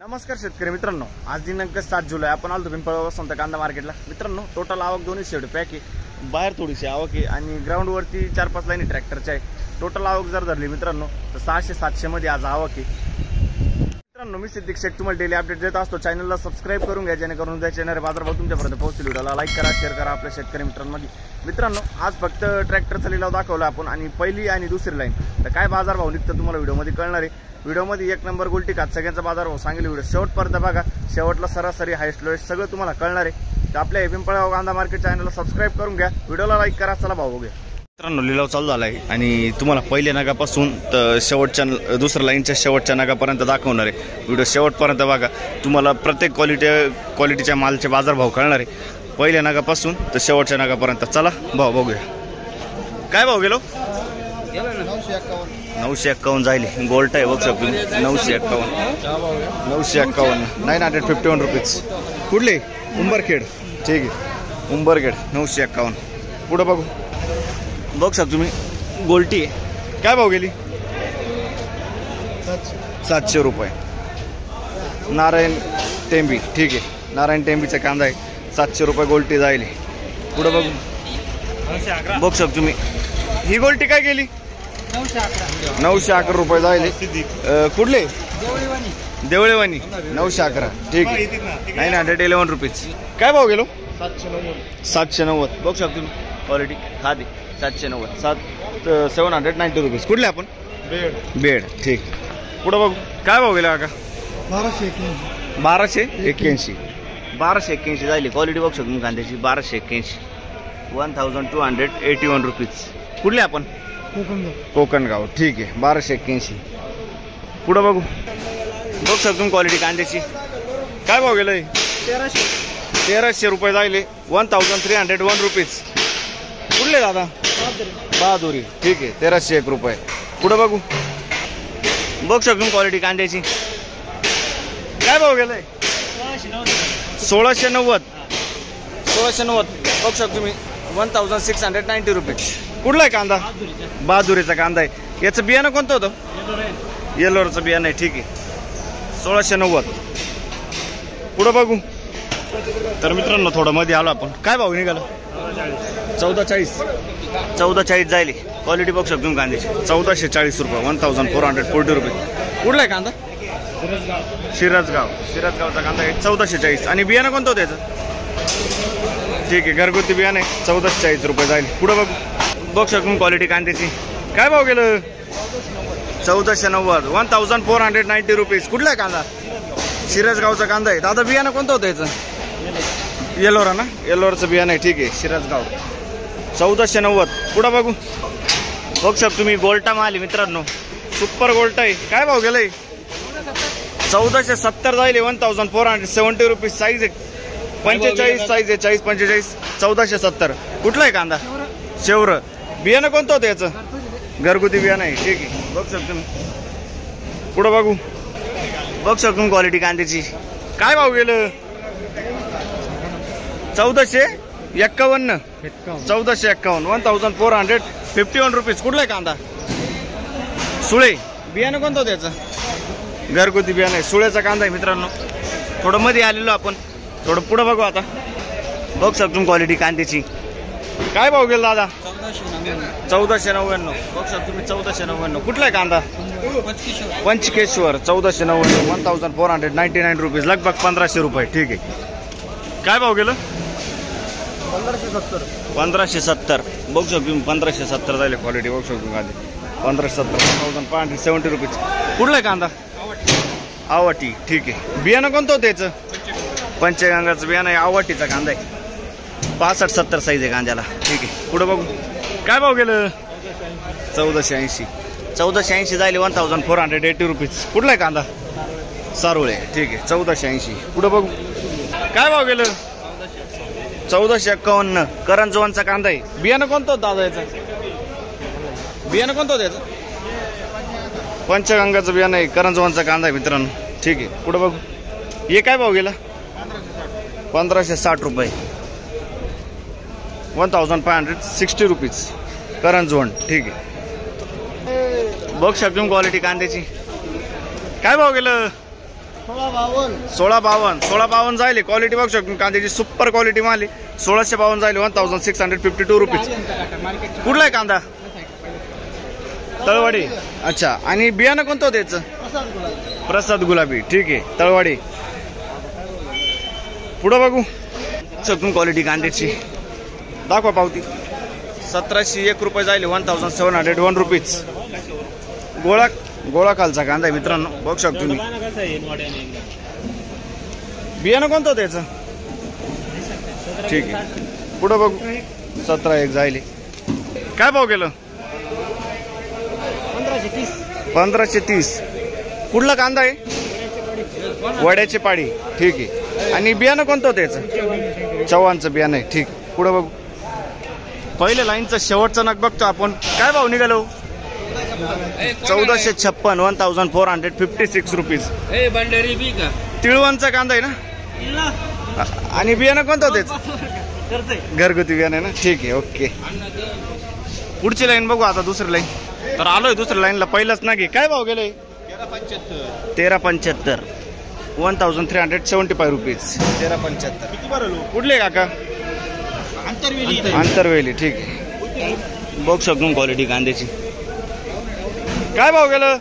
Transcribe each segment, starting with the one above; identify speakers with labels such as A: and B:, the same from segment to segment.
A: नमस्कार शेतकरी मित्रांनो, आज दिनांक 7 जुलै आपण आलो पिंपळगाव वसंत कांदा मार्केटला। मित्रांनो, टोटल आवक 200 पॅक आहे, बाहेर थोडीशी आवक आहे आणि ग्राउंड वरती 4-5 लाईनी ट्रॅक्टरच्या आहे। टोटल आवक जर धरली मित्रांनो तर 600-700 मध्ये आज आवक आहे। मित्रांनो, मी सिद्दीक शेख तुम्हाला डेली अपडेट देत असतो। चॅनलला सबस्क्राइब करून घ्या जेणेकरून उद्याचे येणारे बाजारभाव तुमच्यापर्यंत पोहोचतील। व्हिडिओला लाईक करा, शेअर करा आपल्या शेतकरी मित्रांमध्ये। मित्रांनो, आज फक्त ट्रॅक्टरचा लिलाव दाखवला आपण आणि पहिली आणि दुसरी लाईन तर काय बाजारभाव निघतं तुम्हाला व्हिडिओमध्ये कळणार आहे। व्हिडिओमध्ये एक नंबर गोल्टी खात सगळ्यांचा बाजारभाव सांगेल। व्हिडिओ शेवटपर्यंत बघा, शेवटला सरासरी हायस्ट लोएस्ट सगळं तुम्हाला कळणार आहे। तर आपल्या पिंपळगाव कांदा मार्केट चॅनलला सबस्क्राइब करून घ्या, व्हिडिओला लाईक करा। चला भाऊ बघूया। मित्रांनो, लिलाव चालू झाला आहे आणि तुम्हाला पहिल्या नगापासून तर शेवटच्या दुसऱ्या लाईनच्या शेवटच्या नगापर्यंत दाखवणार आहे। व्हिडिओ शेवटपर्यंत बघा, तुम्हाला प्रत्येक क्वालिटीच्या मालचे बाजारभाव कळणार आहे, पहिल्या नगापासून तर शेवटच्या नगापर्यंत। चला भाऊ बघूया। काय भाव गेलो? 951 जाईल। गोल्ट आहे बघ शकतो 951 951 रुपीज। कुठले? उंबरखेड। ठीक आहे, उंबरखेड 951। पुढे बघू बघ शकतो तुम्ही, गोल्टी आहे। काय भाव गेली? 700 रुपये। नारायण टेंबी, ठीक आहे, नारायण टेंबीचा कांदा आहे, 700 रुपये गोल्टी जाईल। पुढे बघू बघ शकतो तुम्ही, ही गोल्टी काय गेली? 911 रुपये जाईल। कुठले? देवळेवानी 911, ठीक आहे, 911 रुपीज। काय भाव गेलो? 790 बघ शकतो तुम्ही, क्वालिटी खादी 790 790 रुपीज। कुठले आपण? बेड, ठीक। पुढे बघू काय भाव गेला काका? 1281 जाईल। क्वालिटी बघ शकतो कांद्याची 1281 1281 रुपीज। कुठले आपण? कोकणगाव, ठीक आहे, 1281। पुढे बघू बघ शकतो क्वालिटी कांद्याची। काय भाव गेलंय? 1300 रुपये जाईल। 1301 रुपीज। कुठले दादा? बहादुरी, ठीक आहे, 1301 रुपये। पुढे बघू बघ शकतो क्वालिटी कांद्याची। काय भाव गेलाय? 1690 बघ शकतो तुम्ही, 1690 रुपीज। कुठला आहे कांदा? बहादुरीचा कांदा आहे। याचं बियाणं कोणतं होतं? येलोरचं बियाणं आहे, ठीक आहे, 1690। पुढे बघू तर मित्रांनो, थोडं मध्ये आलो आपण। काय भाव निघाला? 1440 जाईल। क्वालिटी बघ शकतो कांद्याची 1440 रुपये 1440 रुपये। कुठला आहे कांदा? शिरसगावचा कांदा आहे, 1440। आणि बियाणं कोणतं होतं याचं? ठीक आहे, घरगुती बियाणं आहे, 1440 रुपये जाईल। पुढे बघू बघ शकतो क्वालिटी कांद्याची। काय भाव गेलं? 1490 1490 रुपीज। कुठला आहे कांदा? शिरसगावचा कांदा आहे। दादा बियाणं कोणतं होतं याचं? येलोरा ना, येलोरचं बियाणं आहे, ठीक आहे, शिरसगाव 1490। पुढे बघू बघ शकतो तुम्ही, गोल्टा माल आहे मित्रांनो, सुपर गोल्ट आहे। काय भाव गेलाय? 1470 जाईल। 1470 रुपीज। साईज आहे 45, साईज आहे 40-45, 1470। कुठला आहे कांदा? शेवर। बियाणं कोणतं होतं याचं? घरगुती बियाणं आहे, ठीक आहे, बघ शकतो तुम्ही। पुढे बघू बघ शकतो क्वालिटी कांद्याची। काय भाव गेलं? 1451 1451 रुपीज। कुठला आहे कांदा? सुळे। बियाणं कोणतं होतं याचं? घरगुती बियाणं आहे, सुळेचा कांदा आहे मित्रांनो। थोडं मध्ये आलेलो आपण, थोडं पुढे बघू आता। बघ शकतो क्वालिटी कांद्याची। काय भाव गेला दादा? 1499 बघ शकतो तुम्ही, 1499। कुठला आहे कांदा? पंचकेश्वर 1499 1499 रुपीज, लगभग 1500 रुपये, ठीक आहे। काय भाव गेलं? 1570 बघ शकतो तुम्ही, 1570 जाईल। क्वालिटी बघ शकतो कांदे 1570 1570 रुपीज। कुठला आहे कांदा? आवाटी, ठीक आहे। बियाणं कोणतं होतं याचं? पंचगंगाचं बियाणं आहे, आवाटीचा कांदा आहे, 65-70 साईज आहे कांद्याला, ठीक आहे। पुढे बघू काय भाव गेलं? 1480 जाईल। 1480 रुपीज। कुठला आहे कांदा? सारोळे, ठीक आहे, 1480। पुढे बघू काय भाव गेलं? 1451 करंजवानचा कांदा आहे। बियाणं कोणतं होतं दादा याचं? बियाणं कोणतं होतं याचं? पंचगंगाचं बियाणं आहे, करंजवानचा कांदा आहे मित्रांनो, ठीक आहे। पुढे बघू हे काय भाव गेला? 1560 रुपये 1560 रुपीज करंजवन, ठीक आहे। बघ शकतो क्वालिटी कांद्याची। काय भाव गेलं? 1652 जायले. क्वालिटी बघू शकतो कांद्याची सुपर क्वालिटी माल आहे. 1652 जायले 1652 रुपीज. कुठला आहे कांदा? तळवाडी. अच्छा. आणि बियाणं कोणतं होतं याचं? प्रसाद गुलाबी. ठीक आहे, तळवाडी. पुढं बघू शकतो क्वालिटी कांद्याची. दाखवा पावती. 1701 रुपये जायले 1701 रुपीज. गोळा खालचा कांदा आहे मित्रांनो, बघू शकतो तुम्ही. बियाणं कोणतं होतं याचं? ठीक आहे. पुढं बघू 1701 जायले. काय भाव गेलं? 1530. कुठला कांदा आहे? वड्याची पाडी. ठीक आहे. आणि बियाणं कोणतं होतं याचं? चव्हाणचं बियाणं आहे. ठीक. पुढं बघू. पहिले लाईनचं शेवटचं नग बघतो आपण. काय भाव निघालो? 1456 1456 रुपीज. तिळवणचा कांदा आहे ना? आणि बियाणं कोणतं होतं? घरगुती बियाणं आहे ना? ठीक आहे, ओके. पुढची लाईन बघू आता, दुसरी लाईन. तर आलोय दुसऱ्या लाईनला. पहिलंच ना घे. काय भाव गेले? 1375 1375 रुपीज. 1375. कुठले काका? आंतरवेली. ठीक आहे. बघू शकतो क्वालिटी कांद्याची. काय भाव गेलं?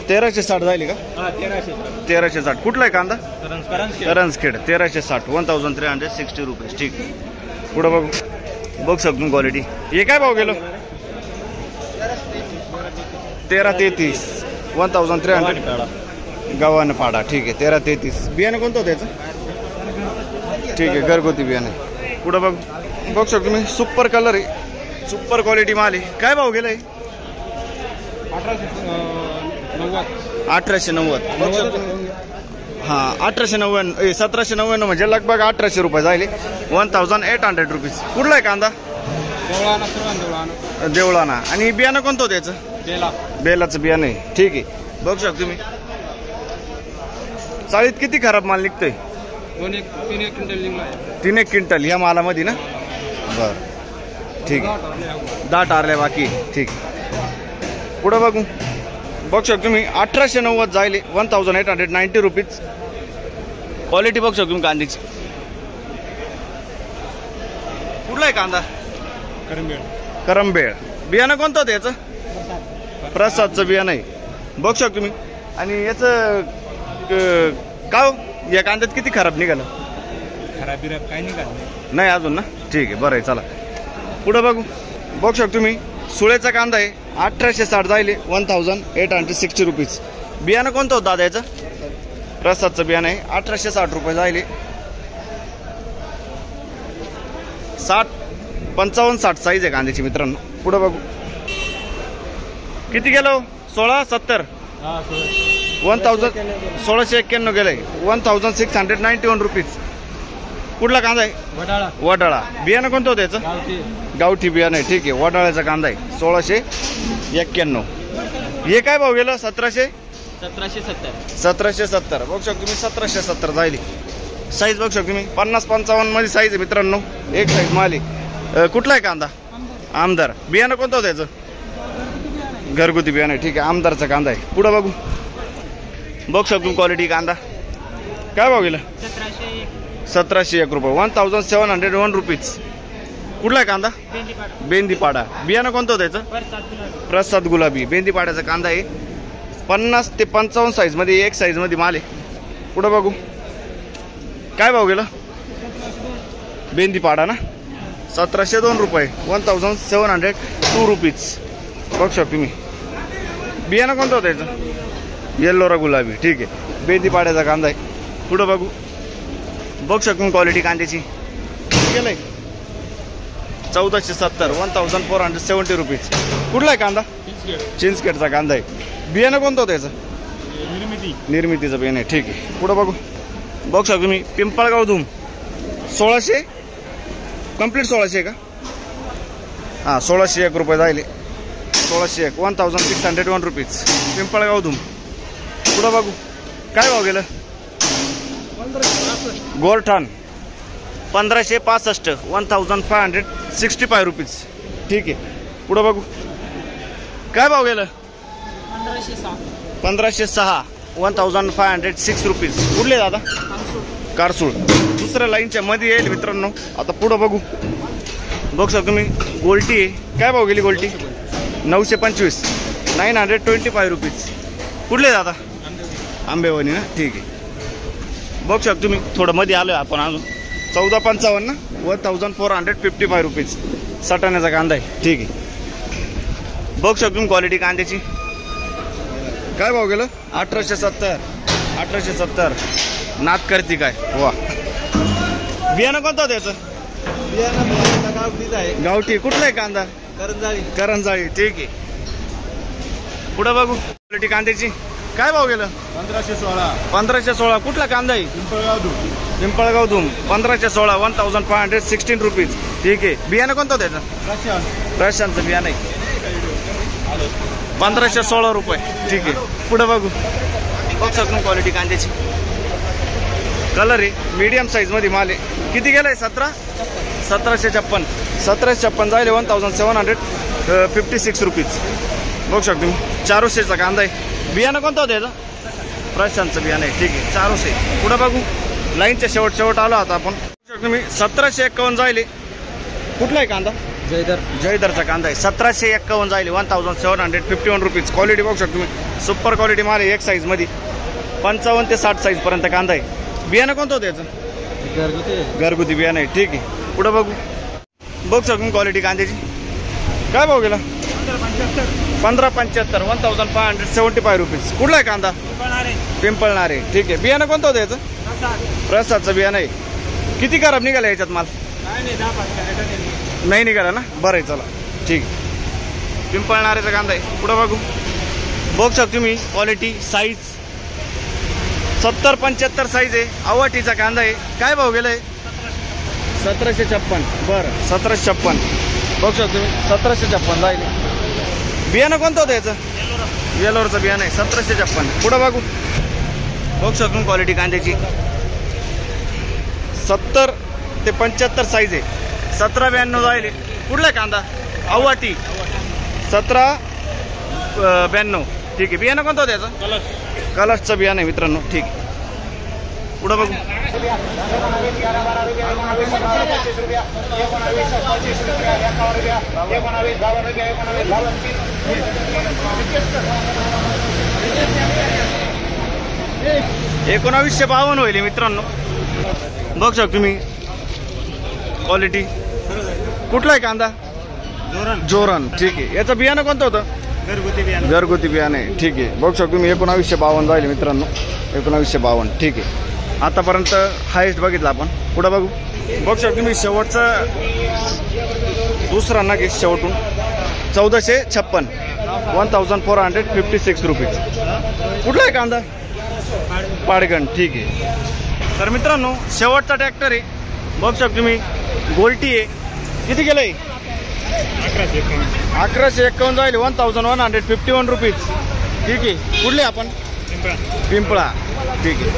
A: 1360 जायली का? 1360. कुठला आहे कांदा? करंजखेड. 1360 1360 रुपीज. ठीक. पुढं बघू. बघू शकतो क्वालिटी. हे काय भाव गेलं? 1333 1300 गव्हाण पाडा. ठीक आहे, 1333. बियाणं कोणतं होतं याचं? ठीक आहे, घरगुती बियाणं. पुढं बघ बघू शकतो मी. सुपर कलर आहे, सुपर क्वालिटी माल आहे. काय भाव गेलाय? 1890. हा, 1890. 1799 म्हणजे लगभग 1800 रुपये जायले. 1800 रुपीज. कुठला आहे कांदा? देवळाना. आणि बियाणं कोणतं होतं याचं? बेलाचं बियाणं आहे. ठीक आहे, बघू शकतो तुम्ही. चाळीत किती खराब माल निघतोय? 3 क्विंटल ह्या मालामध्ये ना? बर, ठीक आहे. 10 टारल्या बाकी. ठीक. पुढं बघू. बघू शकतो तुम्ही. 1890 जायले 1890 रुपीज. क्वालिटी बघू शकतो तुम्ही कांद्याची. कुठला आहे कांदा? करंबेळ. बियाणं कोणतं होतं याचं? प्रसादचं बियाणं आहे. बघू शकतो तुम्ही. आणि याचं का या कांद्यात किती खराब निघालं?
B: खराब काय निघालं
A: नाही अजून ना? ठीक आहे, बरं आहे. चला पुढं बघू. बघू शकतो तुम्ही. सुळेचा कांदा आहे. 1860 जायले 1860 रुपीज. बियाणं कोणतं होतं दादा याचं? प्रसादचं बियाणं आहे. 1860 रुपये जायले. 55-60 साईज आहे कांद्याची मित्रांनो. पुढं बघू. किती गेलो? 1670. 1691 गेलंय. 1691 रुपीज. कुठला कांदा आहे? वडाळा. बियाणं कोणतं होतं याचं? गावठी बियाणं आहे. ठीक आहे, वडाळ्याचा कांदा आहे. 1691. हे काय भाव गेलं? 1770. बघू शकतो तुम्ही. 1770 जायली. साईज बघू शकतो तुम्ही. 50-55 मध्ये साईज आहे मित्रांनो. एक साईज माली. कुठला आहे कांदा? आमदार. बियाणं कोणतं होतं याचं? घरगुती बियाणं आहे. ठीक आहे, आमदारचा कांदा आहे. पुढं बघू. बघू शकतो क्वालिटी कांदा. काय भाव गेलं? 1701 रुपये. 1701 रुपीज. कुठला आहे कांदा? बेंदीपाडा. बियाणं कोणतं होतं याचं? प्रसाद गुलाबी. बेंदीपाड्याचा कांदा आहे. 50 ते 55 साईज मध्ये एक साईज मध्ये माल आहे. पुढं बघू. काय भाव गेलं? बेंदीपाडा ना? 1702 रुपये. 1702 रुपीज. बघू शकतो तुम्ही. बियाणं कोणतं होतं याचं? येल्लोरा गुलाबी. ठीक आहे, बेंदीपाड्याचा कांदा आहे. पुढं बघू. बघू शकतो क्वालिटी कांद्याची. गेलंय 1470. 1470 रुपीज. कुठला आहे कांदा? चिंचखेडचा कांदा आहे. बियाणं कोणतं होतं याचं? निर्मितीचं बियाणं आहे. ठीक आहे, पुढं बघू. बघू शकतो तुम्ही. पिंपळगाव धूम. 1600 कंप्लीट. 1600 का? हां, 1601 रुपये जायले. 1601. 1601 रुपीज. पिंपळगाव धूम. पुढं बघू. काय भाव गेलं? गोरठाण. 1565. 1565 रुपीज. ठीक आहे, पुढं बघू. काय भाव गेलं? 1506. 1506 रुपीज. कुठले दादा? कारसूळ. दुसऱ्या लाईनच्या मध्ये येईल मित्रांनो. आता पुढं बघू शकता तुम्ही. गोल्टी आहे. काय भाव गेली गोल्टी? 925. 925 रुपीज. कुठले दादा? आंबेवणी ना. ठीक आहे. बघू शकता तुम्ही. थोडं मध्ये आलो आपण अजून. 1455 ना. 1455 रुपीज. सटाण्याचा कांदा आहे. ठीक आहे. बघू शकतो तुम्ही क्वालिटी कांद्याची. काय भाव गेलं? 1870. नाद करते काय? वा. बियाणं कोणतं त्याचं? गावठी. कुठला आहे कांदा? करंजाळी. ठीक आहे. पुढं बघू क्वालिटी कांद्याची. काय भाव गेलं? 1516. कुठला कांदा आहे? पिंपळगाव धूम. 1516. 1516 रुपीज. ठीक आहे. बियाणं कोणतं त्याचं? प्रशांतचं बियाणं आहे. 1516 रुपये. ठीक आहे. पुढं बघू शकतो क्वालिटी कांद्याची. कलर आहे. मीडियम साईज मध्ये माल आहे. किती गेलाय? 1756. 1756 जायले 1756 रुपीज. बघू शकतो तुम्ही. 400चा कांदा आहे. बियाणं कोणतं होतं याचं? प्रशांतचं बियाणं आहे. ठीक आहे. 400. पुढं बघू. लाईनच्या शेवट आलो आता आपण. तुम्ही 1751 जायले. कुठला आहे कांदा? जयदरचा कांदा आहे. 1751 जायले 1751 रुपीज. क्वालिटी बघू शकतो तुम्ही. सुपर क्वालिटी माल आहे. एक साईज मध्ये 55 ते 60 साईज पर्यंत कांदा आहे. बियाणं कोणतं होतं याचं? घरगुती बियाणं आहे. ठीक आहे. पुढं बघू शकतो क्वालिटी कांद्याची. काय भाव गेला? 1575. 1575 रुपीज. कुठला आहे कांदा? पिंपळणारे. ठीक आहे. बियाणं कोणतं होतं याचं? प्रसादचं बियाणं आहे. किती खराब निघाला याच्यात माल? नाही निघाला ना. बरं आहे. चला ठीक आहे. पिंपळणारेचा कांदा आहे. पुढं बघू शकतो तुम्ही. क्वालिटी साईज 70-75 साईज आहे. आवाटीचा कांदा आहे. काय भाव गेलाय? 1756. बरं 1756. बघू शकतो तुम्ही. 1756 जाईल. बियाणं कोणतं होतं याचं? येलोरचं बियाणं आहे. 1756. पुढं बघू शकतो क्वालिटी कांद्याची. 70 ते 75 साईज आहे. 1792 जाईल. कुठला कांदा? आवाटी. 1792. ठीक आहे. बियाणं कोणतं होतं याचं? कलशचं बियाणं आहे मित्रांनो. ठीक आहे. पुढं बघू. $1952 होईल मित्रांनो. बघू शकतो तुम्ही. क्वालिटी. कुठला आहे कांदा? जोरण. ठीक आहे. याचं बियाणं कोणतं होतं? घरगुती बियाणं आहे. ठीक आहे. बघू शकतो तुम्ही. 1952 जाईल मित्रांनो. 1952. ठीक आहे. आतापर्यंत हायेस्ट बघितला आपण. पुढं बघू शकतो तुम्ही. शेवटचा दुसरा नग शेवटून 1456. 1456 रुपीज. कुठला आहे कांदा? पाडगण. ठीक आहे. तर मित्रांनो शेवटचा ट्रॅक्टर आहे. बघू शकतो तुम्ही. गोल्टी आहे. किती गेलंय? 1151 जाईल. 1151 रुपीज. ठीक आहे. कुठले आपण? पिंपळा. ठीक आहे.